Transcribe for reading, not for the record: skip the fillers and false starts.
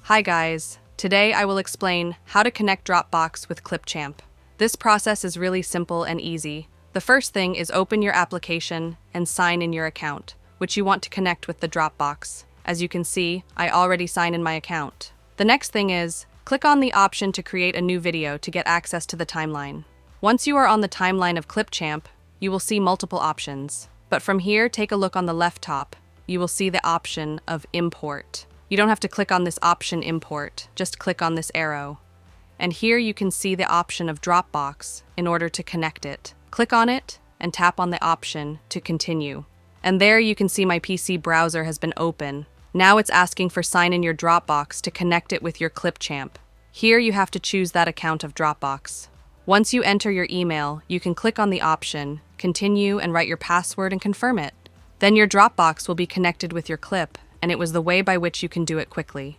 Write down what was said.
Hi guys, today I will explain how to connect Dropbox with Clipchamp. This process is really simple and easy. The first thing is open your application and sign in your account, which you want to connect with the Dropbox. As you can see, I already signed in my account. The next thing is, click on the option to create a new video to get access to the timeline. Once you are on the timeline of Clipchamp, you will see multiple options. But from here, take a look on the left top. You will see the option of import. You don't have to click on this option import, just click on this arrow. And here you can see the option of Dropbox in order to connect it. Click on it and tap on the option to continue. And there you can see my PC browser has been open. Now it's asking for sign in your Dropbox to connect it with your Clipchamp. Here you have to choose that account of Dropbox. Once you enter your email, you can click on the option, continue, and write your password and confirm it. Then your Dropbox will be connected with your Clip, and it was the way by which you can do it quickly.